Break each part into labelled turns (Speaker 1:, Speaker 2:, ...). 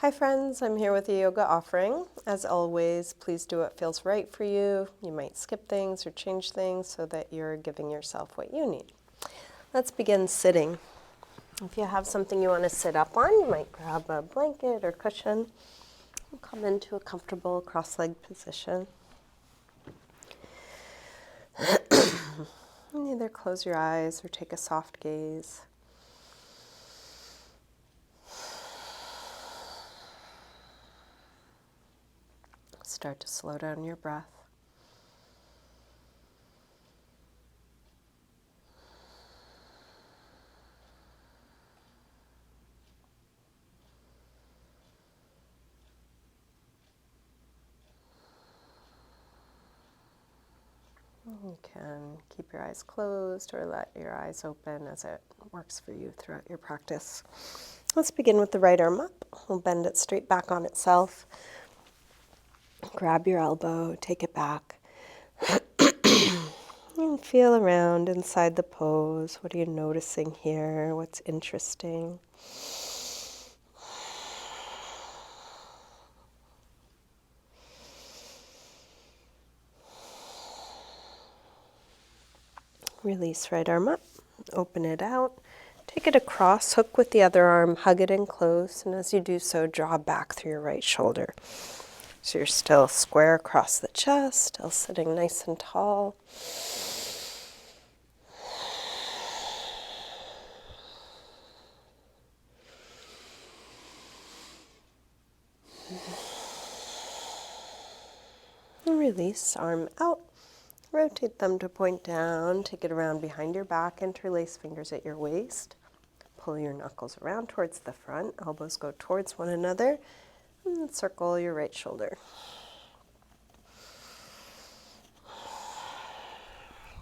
Speaker 1: Hi friends, I'm here with a yoga offering. As always, please do what feels right for you. You might skip things or change things so that you're giving yourself what you need. Let's begin sitting. If you have something you want to sit up on, you might grab a blanket or cushion and come into a comfortable cross-legged position. And either close your eyes or take a soft gaze. Start to slow down your breath. You can keep your eyes closed or let your eyes open as it works for you throughout your practice. Let's begin with the right arm up. We'll bend it straight back on itself. Grab your elbow, take it back. And feel around inside the pose. What are you noticing here? What's interesting? Release right arm up. Open it out. Take it across, hook with the other arm, hug it in close, and as you do so, draw back through your right shoulder. So you're still square across the chest, still sitting nice and tall. And release, arm out. Rotate them to point down, take it around behind your back, interlace fingers at your waist. Pull your knuckles around towards the front, elbows go towards one another, and circle your right shoulder.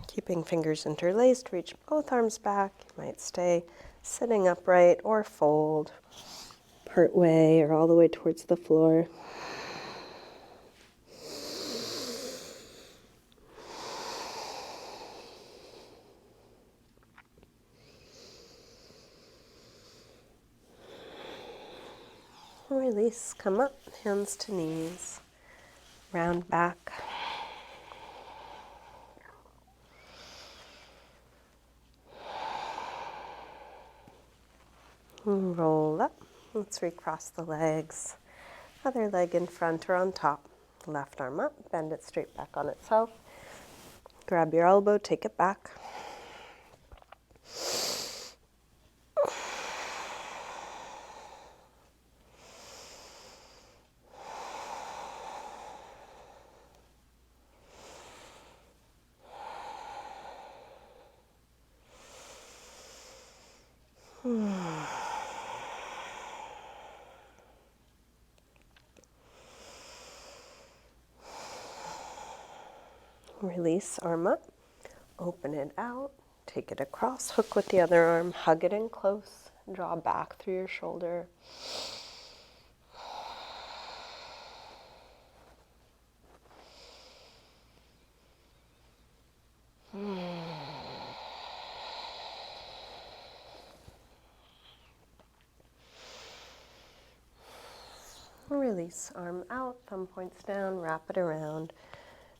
Speaker 1: Keeping fingers interlaced, reach both arms back. You might stay sitting upright or fold part way or all the way towards the floor. Release, come up, hands to knees, round back. Roll up. Let's recross the legs. Other leg in front or on top. Left arm up, bend it straight back on itself. Grab your elbow, take it back. Release, arm up, open it out, take it across, hook with the other arm, hug it in close, draw back through your shoulder. Release, arm out, thumb points down, wrap it around.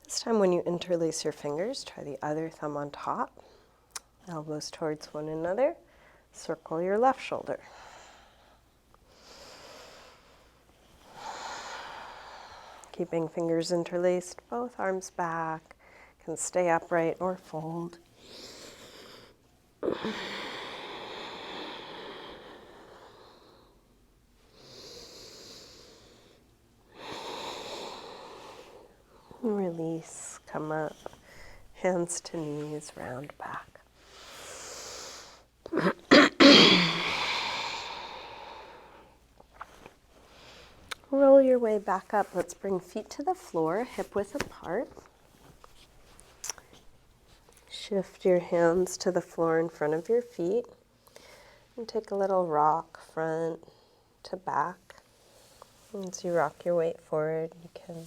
Speaker 1: This time when you interlace your fingers, try the other thumb on top, elbows towards one another, circle your left shoulder. Keeping fingers interlaced, both arms back, can stay upright or fold. Release, come up, hands to knees, round back. Roll your way back up. Let's bring feet to the floor, hip width apart. Shift your hands to the floor in front of your feet and take a little rock front to back. As you rock your weight forward, you can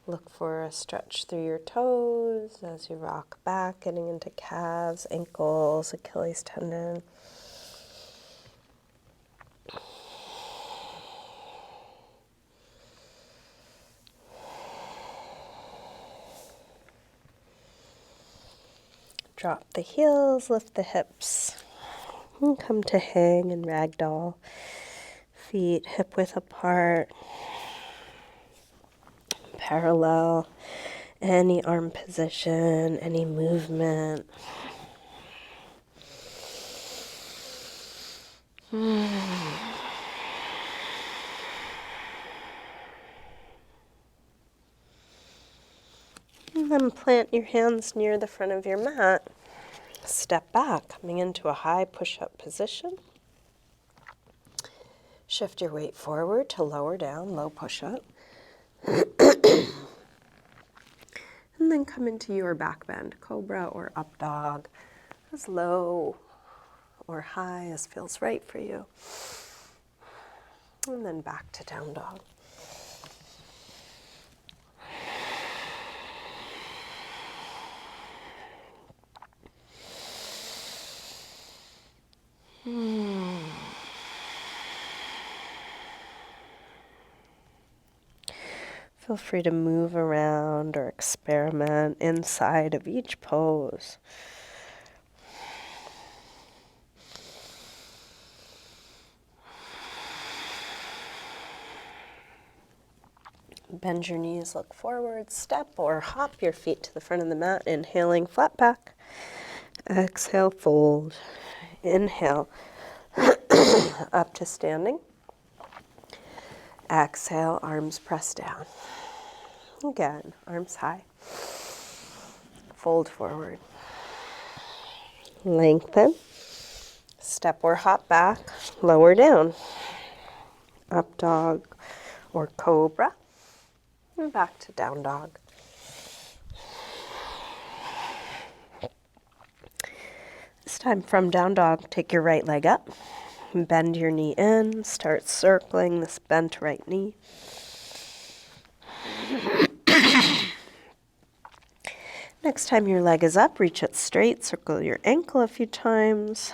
Speaker 1: look for a stretch through your toes as you rock back, getting into calves, ankles, Achilles tendon. Drop the heels, lift the hips, and come to hang and ragdoll. Feet hip width apart, parallel. Any arm position, any movement. And then plant your hands near the front of your mat. Step back, coming into a high push-up position. Shift your weight forward to lower down, low push-up. And then come into your back bend, cobra or up dog, as low or high as feels right for you. And then back to down dog. Feel free to move around or experiment inside of each pose. Bend your knees, look forward, step or hop your feet to the front of the mat, inhaling flat back. Exhale, fold. Inhale, up to standing. Exhale, arms press down. Again, arms high. Fold forward. Lengthen. Step or hop back, lower down. Up dog or cobra. And back to down dog. This time from down dog, take your right leg up. Bend your knee in. Start circling this bent right knee. Next time your leg is up, reach it straight. Circle your ankle a few times.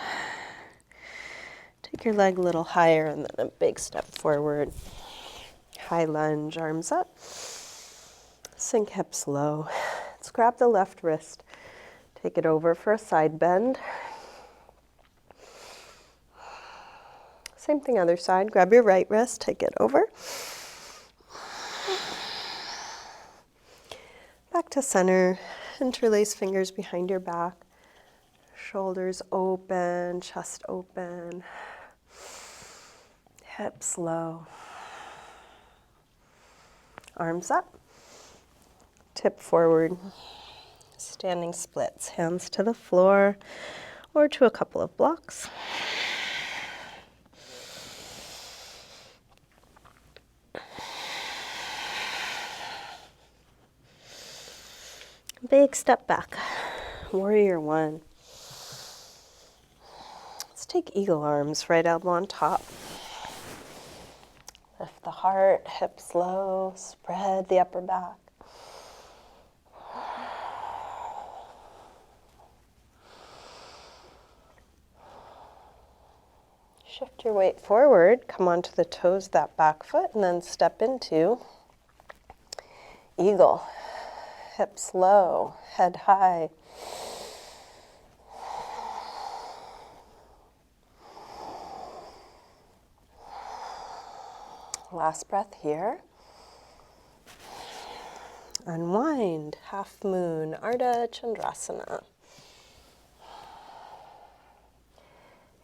Speaker 1: Take your leg a little higher and then a big step forward. High lunge, arms up. Sink hips low. Let's grab the left wrist. Take it over for a side bend. Same thing other side. Grab your right wrist, take it over. Back to center. Interlace fingers behind your back. Shoulders open, chest open. Hips low. Arms up. Tip forward. Standing splits. Hands to the floor or to a couple of blocks. Big step back. Warrior one. Let's take eagle arms, right elbow on top. Lift the heart, hips low, spread the upper back. Shift your weight forward, come onto the toes, of that back foot, and then step into eagle. Hips low, head high. Last breath here. Unwind, half moon, Ardha Chandrasana.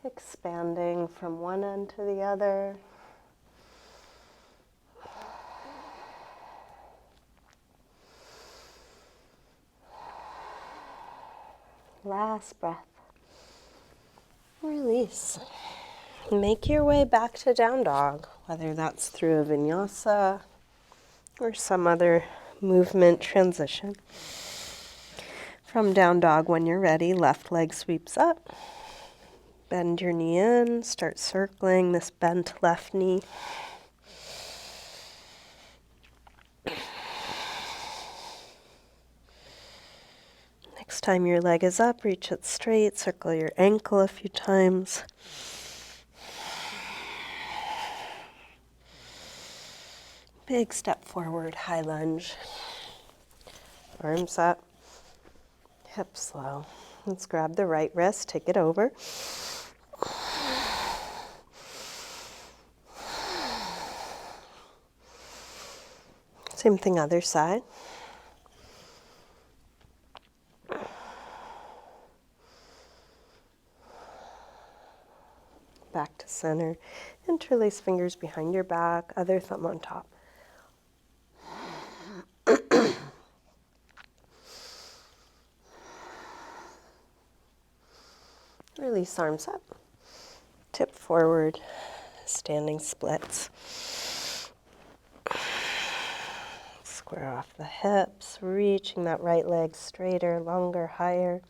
Speaker 1: Expanding from one end to the other. Last breath. Release. Make your way back to down dog, whether that's through a vinyasa or some other movement transition. From down dog, when you're ready, left leg sweeps up. Bend your knee in, start circling this bent left knee. Next time your leg is up, reach it straight, circle your ankle a few times. Big step forward, high lunge. Arms up, hips low. Let's grab the right wrist, take it over. Same thing, other side. Back to center. Interlace fingers behind your back, other thumb on top. Release arms up. Tip forward, standing splits. Square off the hips, reaching that right leg straighter, longer, higher.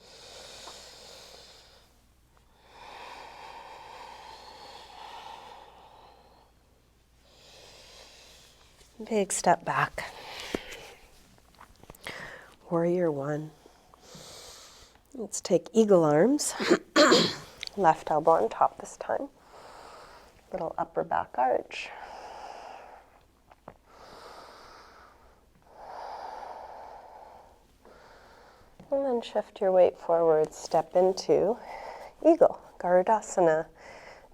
Speaker 1: Big step back. Warrior one. Let's take eagle arms. Left elbow on top this time. Little upper back arch. And then shift your weight forward, step into eagle, Garudasana.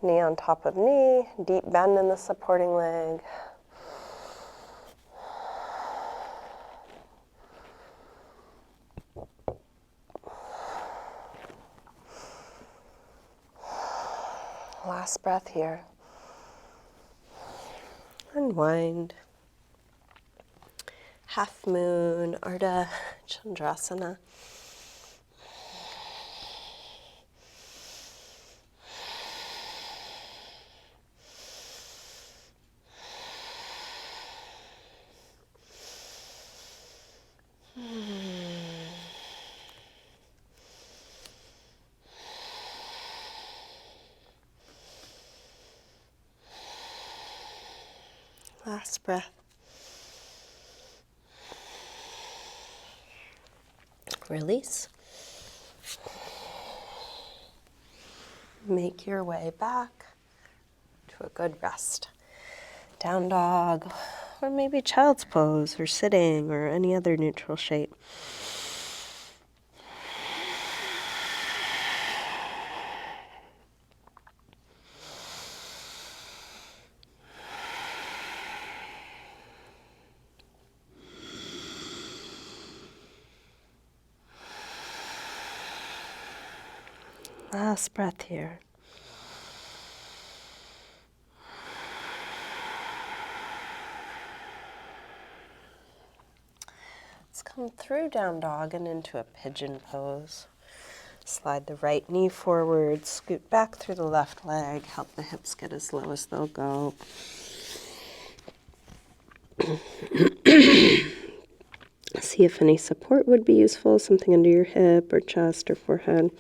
Speaker 1: Knee on top of knee, deep bend in the supporting leg. Last breath here. Unwind. Half moon, Ardha Chandrasana. Last breath. Release. Make your way back to a good rest. Down dog, or maybe child's pose, or sitting, or any other neutral shape. Last breath here. Let's come through down dog and into a pigeon pose. Slide the right knee forward, scoot back through the left leg, help the hips get as low as they'll go. See if any support would be useful, something under your hip or chest or forehead.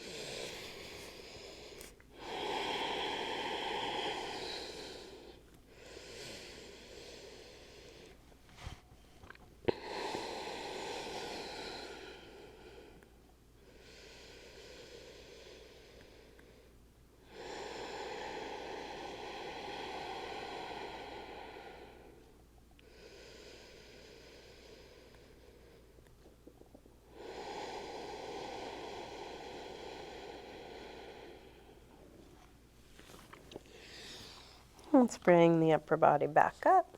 Speaker 1: Let's bring the upper body back up.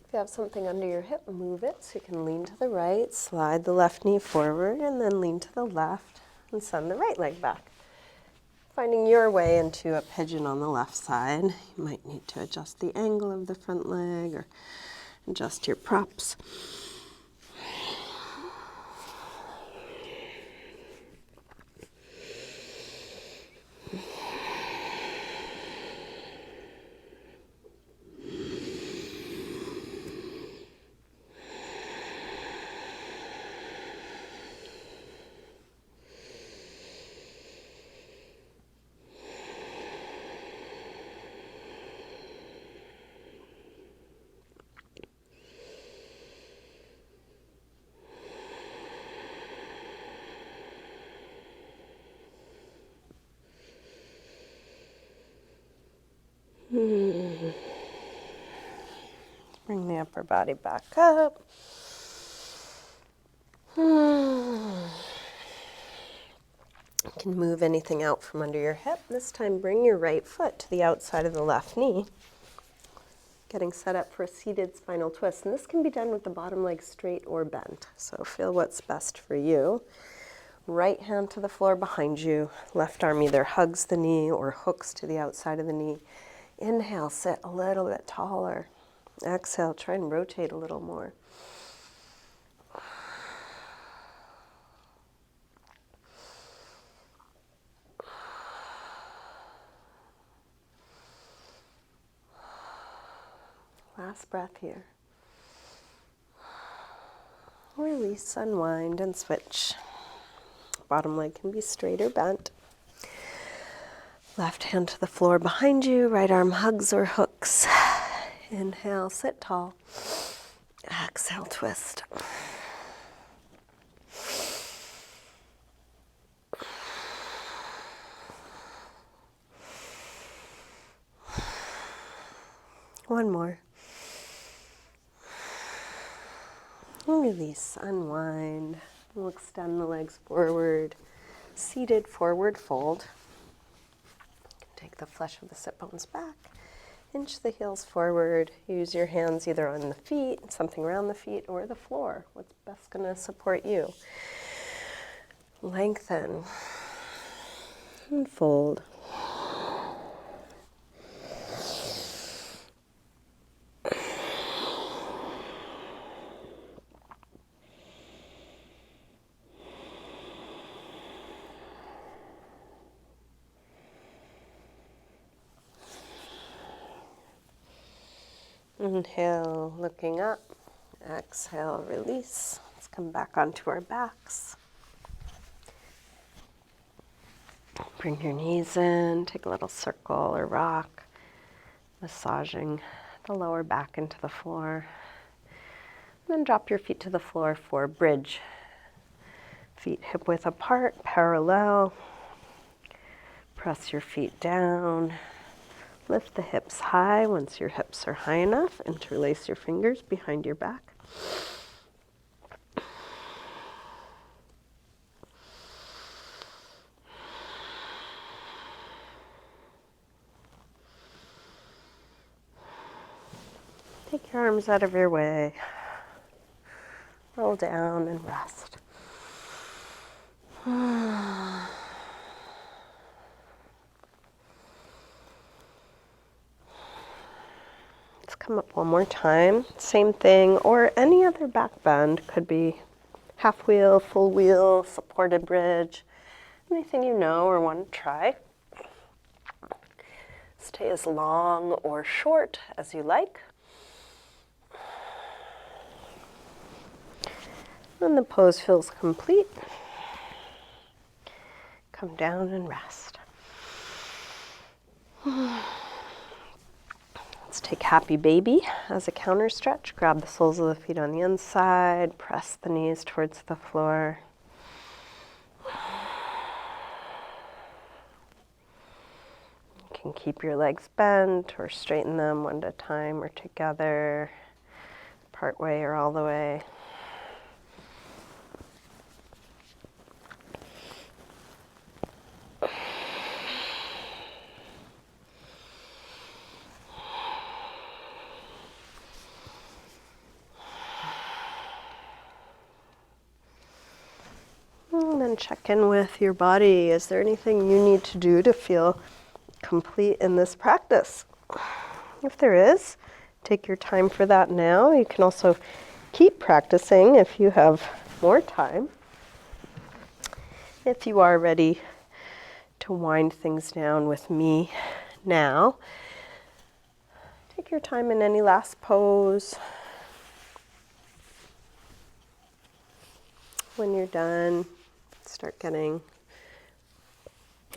Speaker 1: If you have something under your hip, move it so you can lean to the right, slide the left knee forward, and then lean to the left and send the right leg back. Finding your way into a pigeon on the left side. You might need to adjust the angle of the front leg or adjust your props. Bring the upper body back up. You can move anything out from under your hip. This time, bring your right foot to the outside of the left knee, getting set up for a seated spinal twist. And this can be done with the bottom leg straight or bent. So feel what's best for you. Right hand to the floor behind you. Left arm either hugs the knee or hooks to the outside of the knee. Inhale, sit a little bit taller. Exhale, try and rotate a little more. Last breath here. Release, unwind, and switch. Bottom leg can be straight or bent. Left hand to the floor behind you. Right arm hugs or hooks. Inhale, sit tall. Exhale, twist. One more. Release, unwind. We'll extend the legs forward. Seated forward fold. Take the flesh of the sit bones back. Inch the heels forward. Use your hands either on the feet, something around the feet, or the floor. What's best going to support you? Lengthen. And fold. Inhale, looking up. Exhale, release. Let's come back onto our backs. Bring your knees in, take a little circle or rock, massaging the lower back into the floor. And then drop your feet to the floor for bridge. Feet hip width apart, parallel. Press your feet down. Lift the hips high. Once your hips are high enough, interlace your fingers behind your back. Take your arms out of your way. Roll down and rest. Let's come up one more time. Same thing, or any other back bend. Could be half wheel, full wheel, supported bridge. Anything you know or want to try. Stay as long or short as you like. When the pose feels complete, come down and rest. Let's take Happy Baby as a counter stretch. Grab the soles of the feet on the inside, press the knees towards the floor. You can keep your legs bent or straighten them one at a time or together, part way or all the way. And then check in with your body. Is there anything you need to do to feel complete in this practice? If there is, take your time for that now. You can also keep practicing if you have more time. If you are ready to wind things down with me now, take your time in any last pose. When you're done, start getting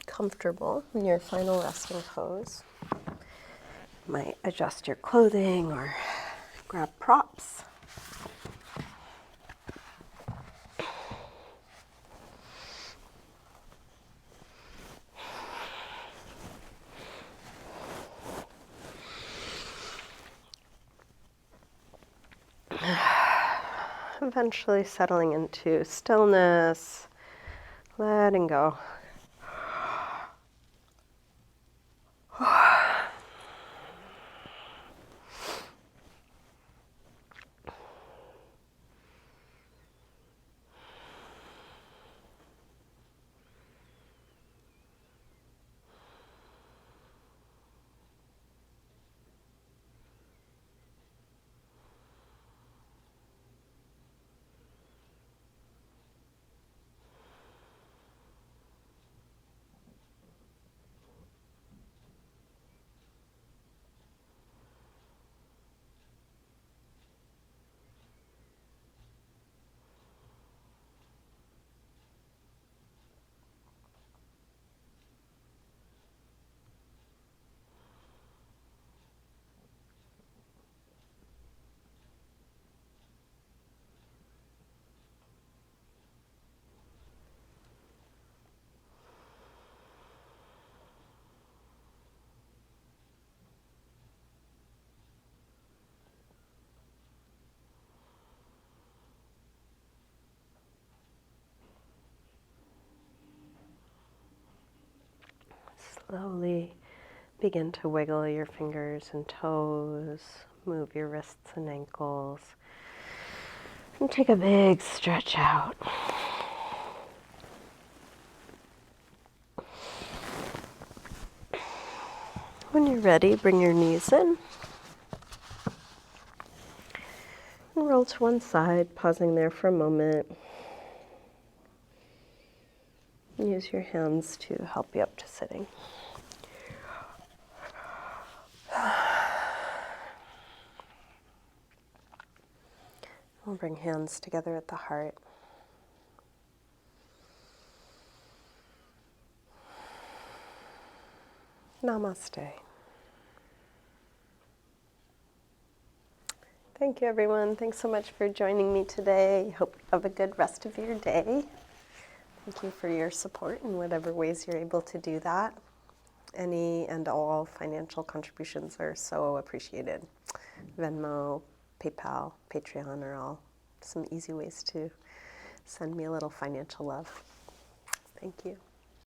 Speaker 1: comfortable in your final resting pose. You might adjust your clothing or grab props. Eventually settling into stillness, letting go Slowly begin to wiggle your fingers and toes, move your wrists and ankles, and take a big stretch out. When you're ready, bring your knees in and roll to one side, pausing there for a moment. Use your hands to help you up to sitting. We'll bring hands together at the heart. Namaste. Thank you, everyone. Thanks so much for joining me today. Hope you have a good rest of your day. Thank you for your support in whatever ways you're able to do that. Any and all financial contributions are so appreciated. Venmo, PayPal, Patreon are all some easy ways to send me a little financial love. Thank you.